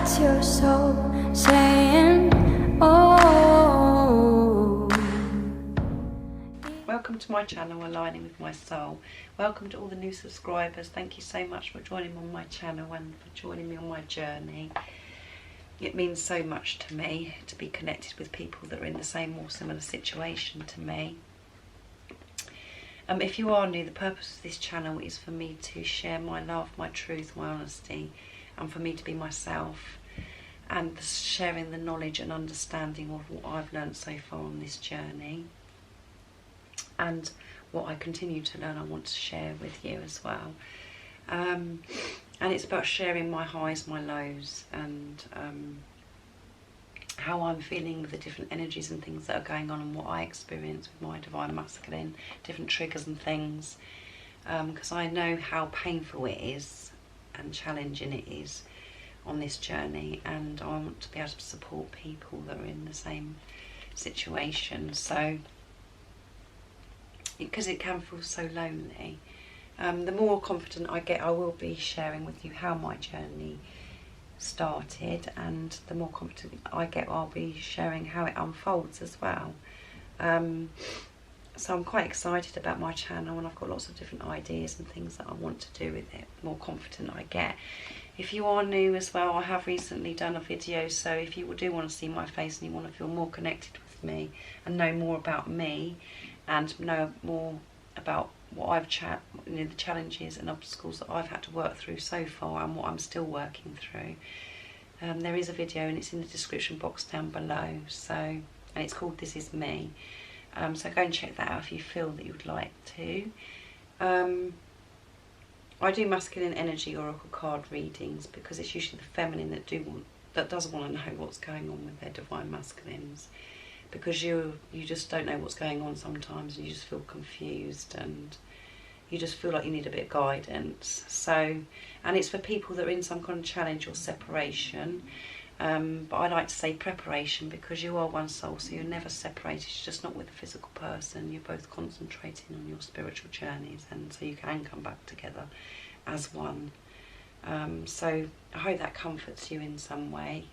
What's your soul saying? Oh. Welcome to my channel, Aligning with My Soul. Welcome to all the new subscribers. Thank you so much for joining me on my channel and for joining me on my journey. It means so much to me to be connected with people that are in the same or similar situation to me. If you are new, the purpose of this channel is for me to share my love, my truth, my honesty, and for me to be myself, and sharing the knowledge and understanding of what I've learned so far on this journey, and what I continue to learn I want to share with you as well. And it's about sharing my highs, my lows, and how I'm feeling with the different energies and things that are going on, and what I experience with my divine masculine, different triggers and things, because I know how painful it is and challenging it is on this journey, and I want to be able to support people that are in the same situation. So, because it can feel so lonely, the more confident I get, I will be sharing with you how my journey started, and the more confident I get, I'll be sharing how it unfolds as well. So I'm quite excited about my channel, and I've got lots of different ideas and things that I want to do with it, the more confident I get. If you are new as well, I have recently done a video, so if you do want to see my face and you want to feel more connected with me and know more about me and know more about what the challenges and obstacles that I've had to work through so far and what I'm still working through, there is a video and it's in the description box down below. So, and it's called This Is Me. So go and check that out if you feel that you'd like to. I do masculine energy oracle card readings because it's usually the feminine that does want to know what's going on with their divine masculines, because you just don't know what's going on sometimes, and you just feel confused and you just feel like you need a bit of guidance. So, and it's for people that are in some kind of challenge or separation. But I like to say preparation, because you are one soul, so you're never separated. You're just not with a physical person. You're both concentrating on your spiritual journeys, and so you can come back together as one. So I hope that comforts you in some way.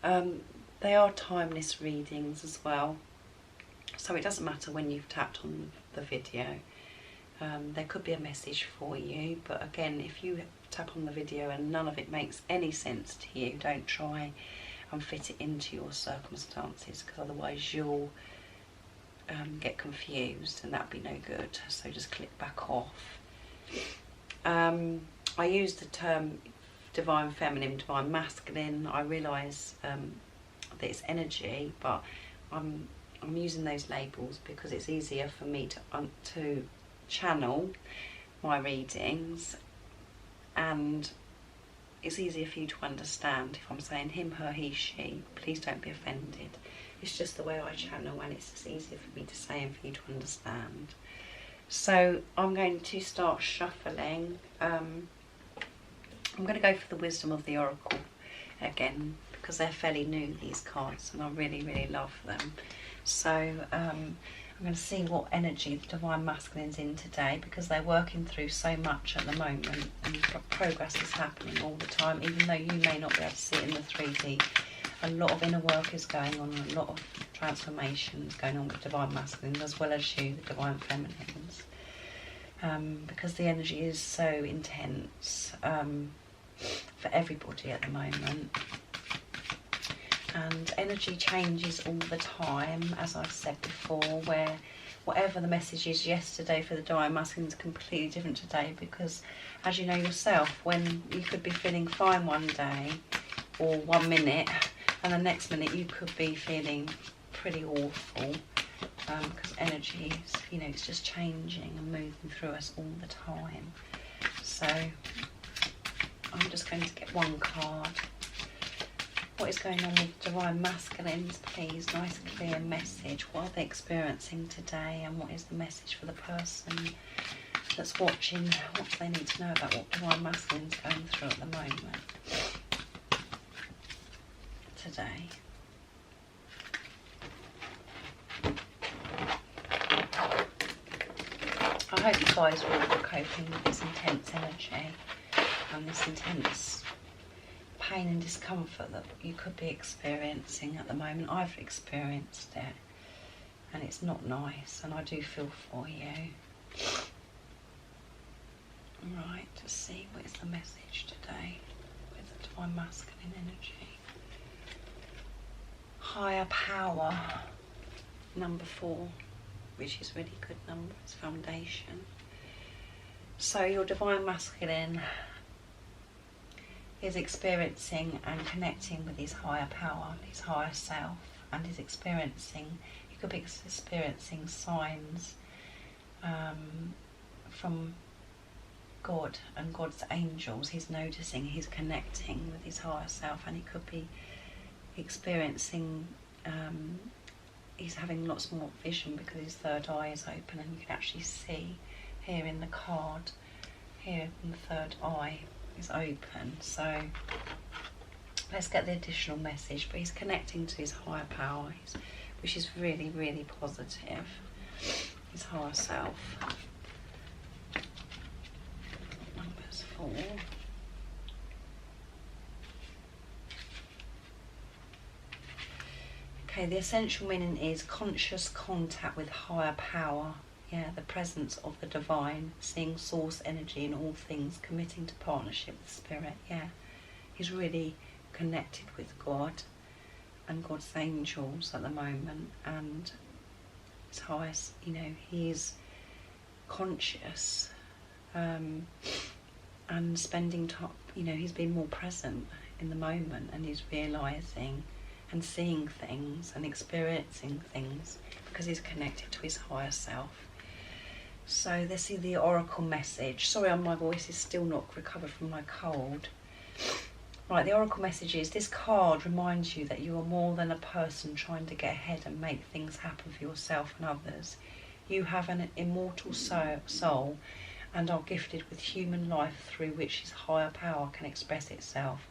They are timeless readings as well, so it doesn't matter when you've tapped on the video. There could be a message for you, but again, if you tap on the video and none of it makes any sense to you, don't try and fit it into your circumstances, because otherwise you'll get confused, and that'd be no good. So just click back off. I use the term divine feminine, divine masculine. I realise that it's energy, but I'm using those labels because it's easier for me to channel my readings, and it's easier for you to understand if I'm saying him, her, he, she. Please don't be offended. It's just the way I channel, and it's just easier for me to say and for you to understand. So I'm going to start shuffling. I'm going to go for the wisdom of the oracle again, because they're fairly new, these cards, and I really, really love them. So I'm going to see what energy the divine masculine's in today, because they're working through so much at the moment, and progress is happening all the time, even though you may not be able to see it in the 3D. A lot of inner work is going on, and a lot of transformations going on with divine masculines, as well as you, the divine feminines, because the energy is so intense for everybody at the moment. And energy changes all the time, as I've said before, where whatever the message is yesterday for the divine masculine is completely different today, because as you know yourself, when you could be feeling fine one day or 1 minute, and the next minute you could be feeling pretty awful, because energy is, you know, it's just changing and moving through us all the time. So I'm just going to get one card. What is going on with divine masculines, please? Nice clear message. What are they experiencing today, and what is the message for the person that's watching? What do they need to know about what divine masculine's going through at the moment today? I hope you guys are all coping with this intense energy and this intense pain and discomfort that you could be experiencing at the moment. I've experienced it, and it's not nice, and I do feel for you. Right, to see what is the message today with the Divine Masculine energy. Higher power, number 4, which is a really good number. It's foundation. So your Divine Masculine is experiencing and connecting with his higher power, his higher self, and is experiencing, he could be experiencing signs from God and God's angels. He's noticing, he's connecting with his higher self, and he could be experiencing, he's having lots more vision because his third eye is open, and you can actually see here in the card, here in the third eye is open. So let's get the additional message. But he's connecting to his higher power, which is really, really positive. His higher self. Numbers 4. Okay, the essential meaning is conscious contact with higher power. Yeah, the presence of the divine, seeing source energy in all things, committing to partnership with spirit. Yeah, he's really connected with God and God's angels at the moment, and his highest, he is conscious and spending time, he's been more present in the moment, and he's realising and seeing things and experiencing things because he's connected to his higher self. So this is the oracle message. Sorry, my voice is still not recovered from my cold. Right, the oracle message is, this card reminds you that you are more than a person trying to get ahead and make things happen for yourself and others. You have an immortal soul and are gifted with human life through which his higher power can express itself.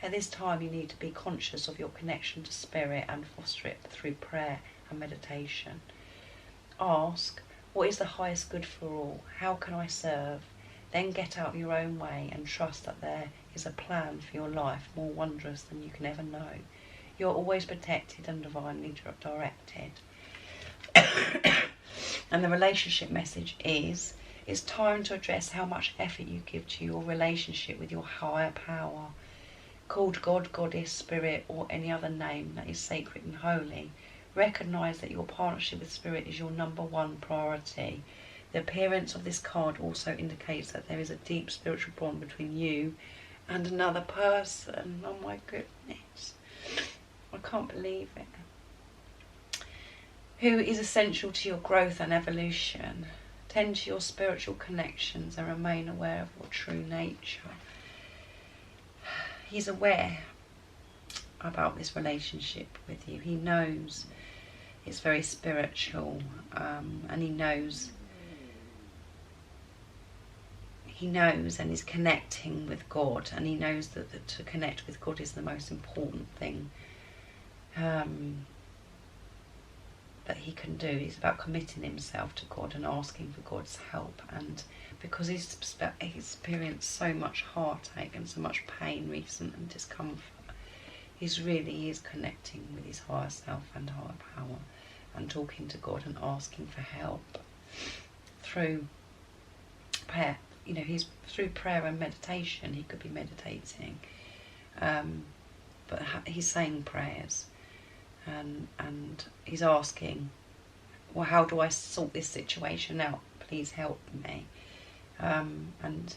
At this time you need to be conscious of your connection to spirit and foster it through prayer and meditation. Ask, what is the highest good for all? How can I serve? Then get out of your own way and trust that there is a plan for your life more wondrous than you can ever know. You're always protected and divinely directed. And the relationship message is, it's time to address how much effort you give to your relationship with your higher power. Called God, Goddess, Spirit, or any other name that is sacred and holy. Recognise that your partnership with Spirit is your number 1 priority. The appearance of this card also indicates that there is a deep spiritual bond between you and another person. Oh my goodness, I can't believe it. Who is essential to your growth and evolution. Tend to your spiritual connections and remain aware of your true nature. He's aware about this relationship with you. He knows it's very spiritual, and he knows and is connecting with God, and he knows that to connect with God is the most important thing that he can do. It's about committing himself to God and asking for God's help, and because he's experienced so much heartache and so much pain recent and discomfort, he really is connecting with his higher self and higher power and talking to God and asking for help through prayer. He's through prayer and meditation. He could be meditating, but he's saying prayers, and he's asking, well, how do I sort this situation out? Please help me. And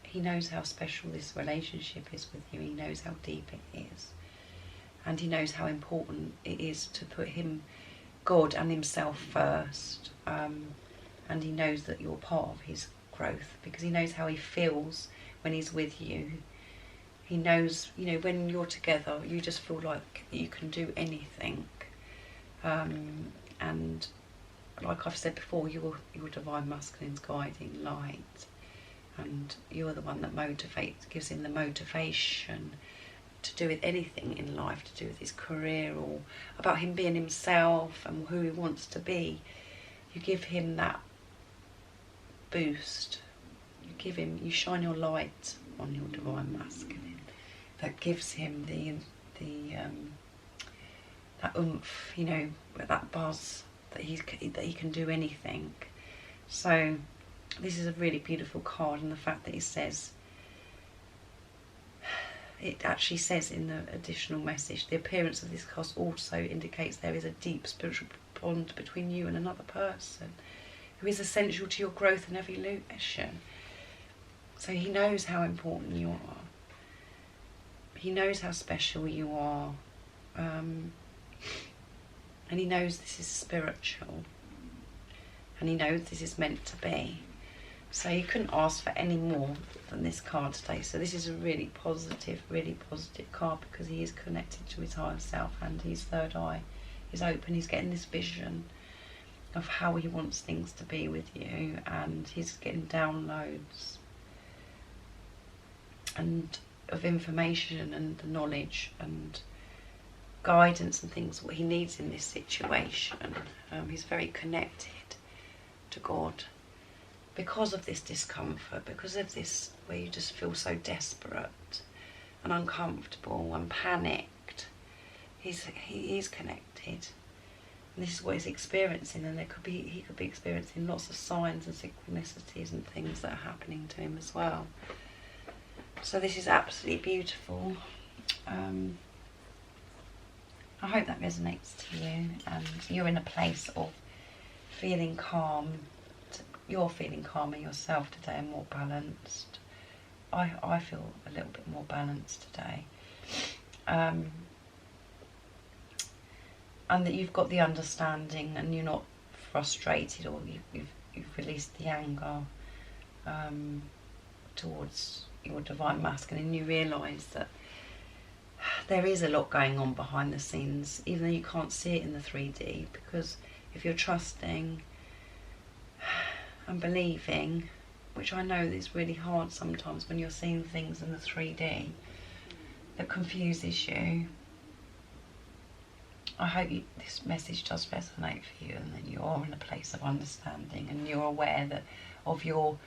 he knows how special this relationship is with you. He knows how deep it is, and he knows how important it is to put God and himself first. And he knows that you're part of his growth, because he knows how he feels when he's with you. He knows, when you're together, you just feel like you can do anything. And like I've said before, your Divine Masculine's guiding light, and you're the one that gives him the motivation to do with anything in life, to do with his career or about him being himself and who he wants to be. You give him that boost. You shine your light on your divine masculine that gives him that oomph, you know, that buzz that he can do anything. So this is a really beautiful card, and the fact that it actually says in the additional message, the appearance of this card also indicates there is a deep spiritual bond between you and another person who is essential to your growth and evolution. So he knows how important you are. He knows how special you are. And he knows this is spiritual. And he knows this is meant to be. So you couldn't ask for any more than this card today. So this is a really positive card, because he is connected to his higher self, and his third eye is open. He's getting this vision of how he wants things to be with you, and he's getting downloads and of information and the knowledge and guidance and things what he needs in this situation. He's very connected to God because of this discomfort, because of this where you just feel so desperate and uncomfortable and panicked. He is connected, and this is what he's experiencing, and he could be experiencing lots of signs and synchronicities and things that are happening to him as well. So this is absolutely beautiful. I hope that resonates to you, and you're in a place of feeling calm. You're feeling calmer yourself today and more balanced. I feel a little bit more balanced today. And that you've got the understanding, and you're not frustrated, or you've released the anger towards your divine masculine, and you realise that there is a lot going on behind the scenes, even though you can't see it in the 3D, because if you're trusting and believing, which I know is really hard sometimes when you're seeing things in the 3D that confuses you. I hope this message does resonate for you, and that you are in a place of understanding, and you're aware that of your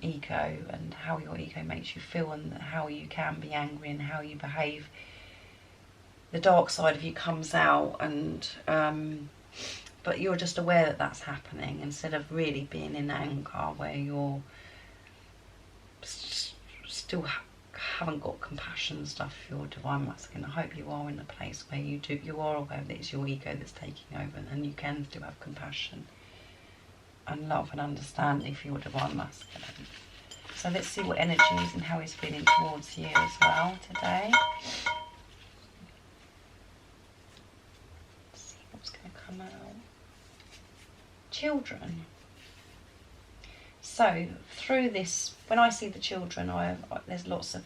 ego, and how your ego makes you feel, and how you can be angry, and how you behave. The dark side of you comes out, and but you're just aware that that's happening, instead of really being in anger where you're still haven't got compassion and stuff for your divine masculine. I hope you are in a place where you are aware that it's your ego that's taking over, and you can still have compassion and love and understanding for your divine masculine. So let's see what energies and how he's feeling towards you as well today. Let's see what's going to come out. Children. So through this, when I see the children, there's lots of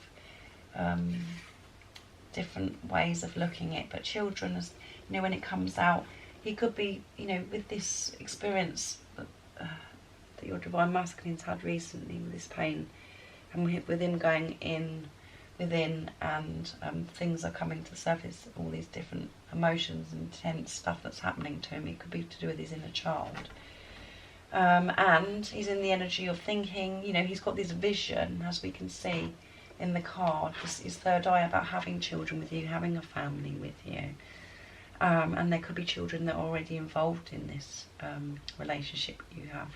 different ways of looking at it, but children, as you know, when it comes out, he could be, you know, with this experience that your divine masculine's had recently, with this pain, and with him going within, and things are coming to the surface, all these different emotions and intense stuff that's happening to him. It could be to do with his inner child. And he's in the energy of thinking, you know, he's got this vision, as we can see in the card, his third eye, about having children with you, having a family with you. And there could be children that are already involved in this relationship you have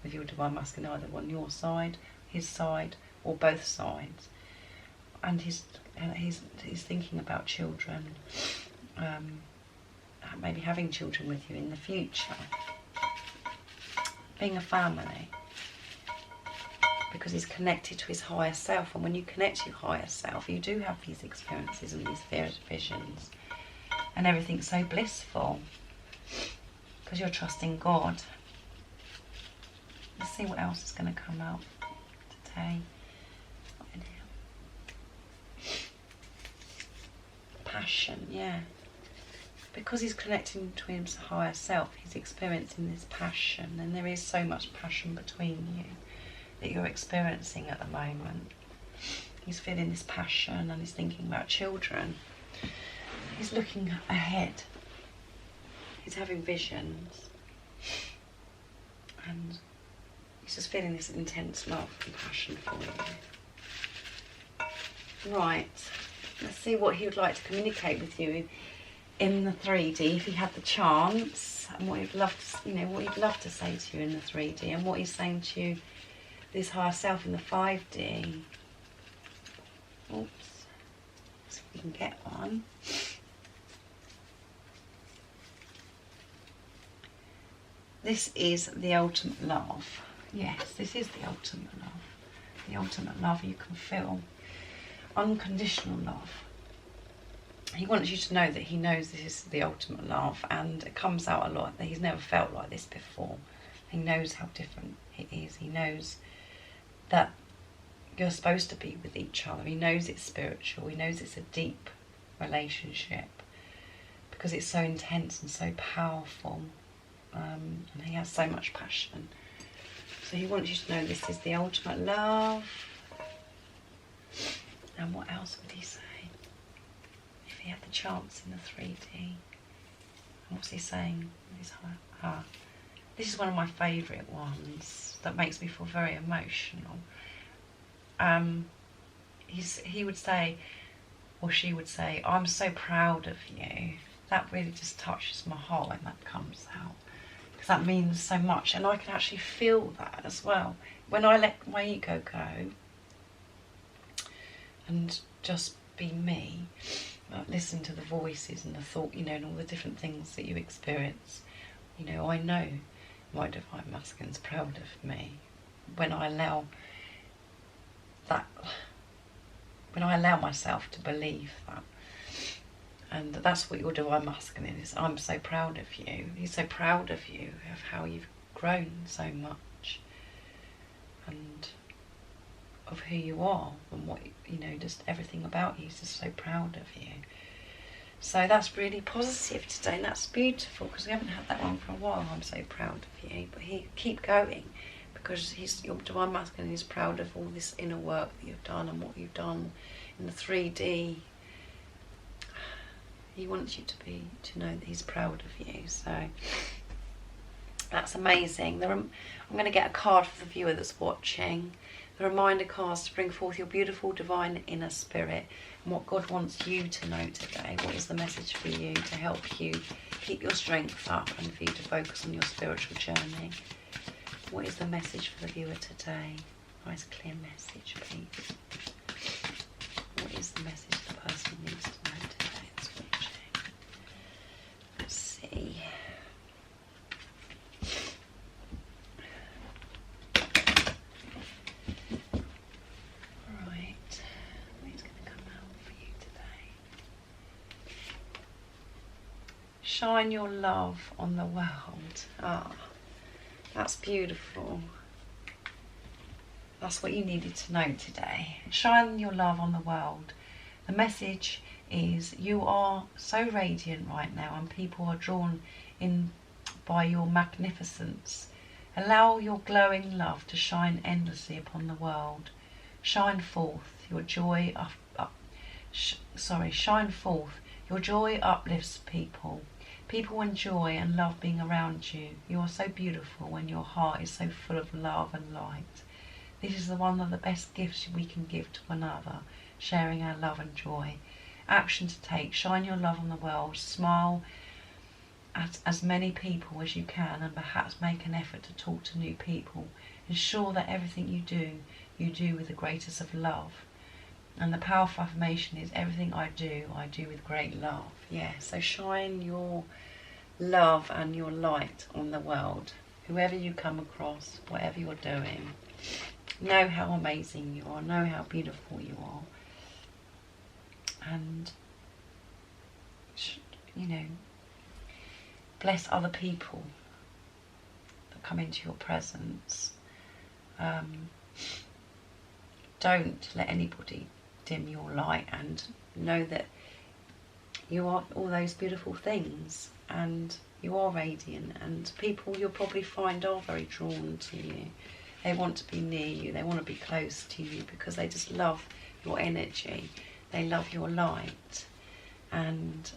with your divine masculine, either on your side, his side, or both sides. And he's thinking about children, maybe having children with you in the future, being a family, because he's connected to his higher self. And when you connect to your higher self, you do have these experiences and these visions, and everything's so blissful because you're trusting God. Let's see what else is going to come out today. Passion, yeah. Because he's connecting to his higher self, he's experiencing this passion, and there is so much passion between you that you're experiencing at the moment. He's feeling this passion, and he's thinking about children. He's looking ahead. He's having visions. And He's just feeling this intense love and passion for you. Right, let's see what he would like to communicate with you in the 3D if he had the chance, and what he'd love to, what he'd love to say to you in the 3D, and what he's saying to you, this higher self, in the 5D. Oops, see if we can get one. This is the ultimate love. Yes, this is the ultimate love. The ultimate love you can feel. Unconditional love. He wants you to know that he knows this is the ultimate love, and it comes out a lot that he's never felt like this before. He knows how different it is. He knows that you're supposed to be with each other. He knows it's spiritual. He knows it's a deep relationship because it's so intense and so powerful, and he has so much passion. So he wants you to know this is the ultimate love. And what else would he say if he had the chance in the 3D? What's he saying? This is one of my favourite ones that makes me feel very emotional. He would say, or she would say, I'm so proud of you. That really just touches my heart when that comes out, because that means so much, and I can actually feel that as well. When I let my ego go and just be me, listen to the voices and the thought, and all the different things that you experience, I know my divine masculine's proud of me when I allow myself to believe that. And that's what your divine masculine is. I'm so proud of you. He's so proud of you, of how you've grown so much, and of who you are, and what, just everything about you. He's just so proud of you. So that's really positive today, and that's beautiful, because we haven't had that one for a while. I'm so proud of you. But keep going, because your divine masculine is proud of all this inner work that you've done and what you've done in the 3D. He wants you to know that he's proud of you. So that's amazing. I'm going to get a card for the viewer that's watching. The reminder cards to bring forth your beautiful divine inner spirit, and what God wants you to know today. What is the message for you to help you keep your strength up and for you to focus on your spiritual journey? What is the message for the viewer today? Nice clear message, please. What is the message the person needs to know today that's watching? Let's see. Right, what's going to come out for you today? Shine your love on the world. Ah, that's beautiful. That's what you needed to know today. Shine your love on the world. The message is you are so radiant right now, and people are drawn in by your magnificence. Allow your glowing love to shine endlessly upon the world. Shine forth your joy. Shine forth. Your joy uplifts people. People enjoy and love being around you. You are so beautiful when your heart is so full of love and light. This is one of the best gifts we can give to one another, sharing our love and joy. Action to take. Shine your love on the world. Smile at as many people as you can, and perhaps make an effort to talk to new people. Ensure that everything you do with the greatest of love. And the powerful affirmation is, everything I do with great love. Yeah, so shine your love and your light on the world. Whoever you come across, whatever you're doing, know how amazing you are, know how beautiful you are. And, bless other people that come into your presence. Don't let anybody dim your light, and know that you are all those beautiful things, and you are radiant, and people you'll probably find are very drawn to you. They want to be near you, they want to be close to you, because they just love your energy, they love your light. And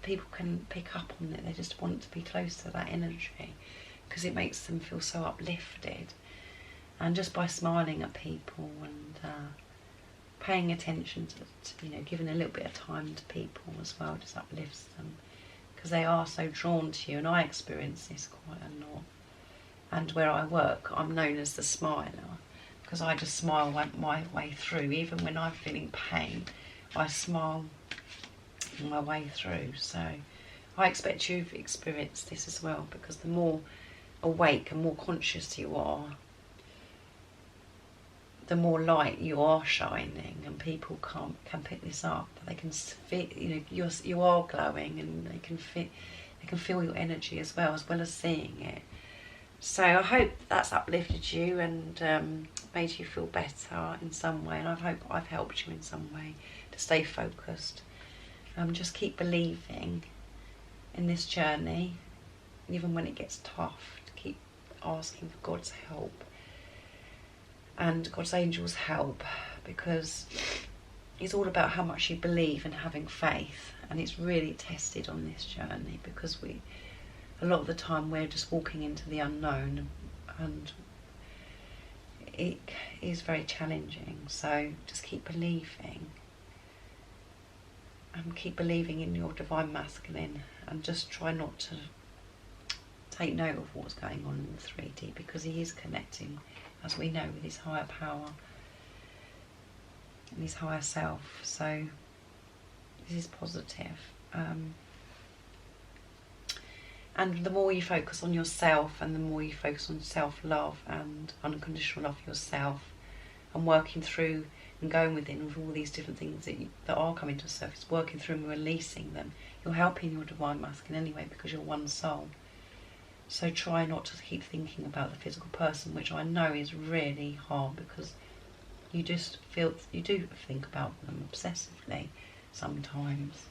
people can pick up on it. They just want to be close to that energy because it makes them feel so uplifted. And just by smiling at people and paying attention to, you know, giving a little bit of time to people as well, just uplifts them, because they are so drawn to you. And I experience this quite a lot. And where I work, I'm known as the smiler, because I just smile my way through. Even when I'm feeling pain, I smile my way through. So I expect you've experienced this as well, because the more awake and more conscious you are, the more light you are shining, and people can pick this up. They can feel, you know, you are glowing, and they can feel your energy as well as seeing it. So I hope that's uplifted you and made you feel better in some way, and I hope I've helped you in some way to stay focused. Just keep believing in this journey, even when it gets tough. To keep asking for God's help and God's angels' help, because it's all about how much you believe and having faith. And it's really tested on this journey, because a lot of the time we're just walking into the unknown, and it is very challenging. So just keep believing, and keep believing in your divine masculine, and just try not to take note of what's going on in the 3D, because he is connecting, as we know, with his higher power and his higher self. So this is positive. And the more you focus on yourself, and the more you focus on self-love and unconditional love for yourself, and working through and going within with all these different things that are coming to the surface, working through and releasing them, you're helping your divine masculine anyway, because you're one soul. So try not to keep thinking about the physical person, which I know is really hard, because you do think about them obsessively sometimes,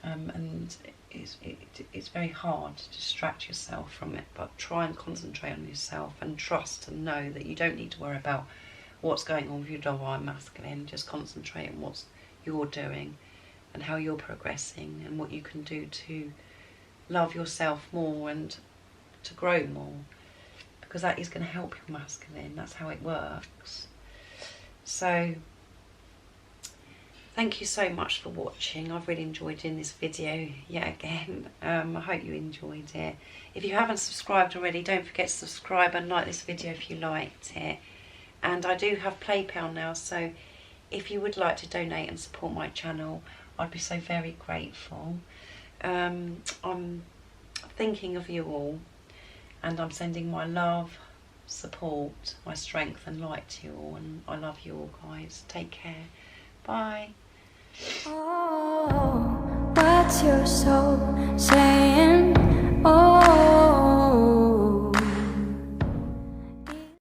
and it's very hard to distract yourself from it. But try and concentrate on yourself, and trust and know that you don't need to worry about what's going on with your divine masculine. Just concentrate on what you're doing and how you're progressing, and what you can do to love yourself more and to grow more, because that is going to help your masculine. That's how it works. So thank you so much for watching. I've really enjoyed doing this video yet again. I hope you enjoyed it. If you haven't subscribed already, don't forget to subscribe and like this video if you liked it. And I do have PayPal now, so if you would like to donate and support my channel, I'd be so very grateful. I'm thinking of you all, and I'm sending my love, support, my strength and light to you all, and I love you all, guys. Take care. Bye. Oh, what's your soul saying?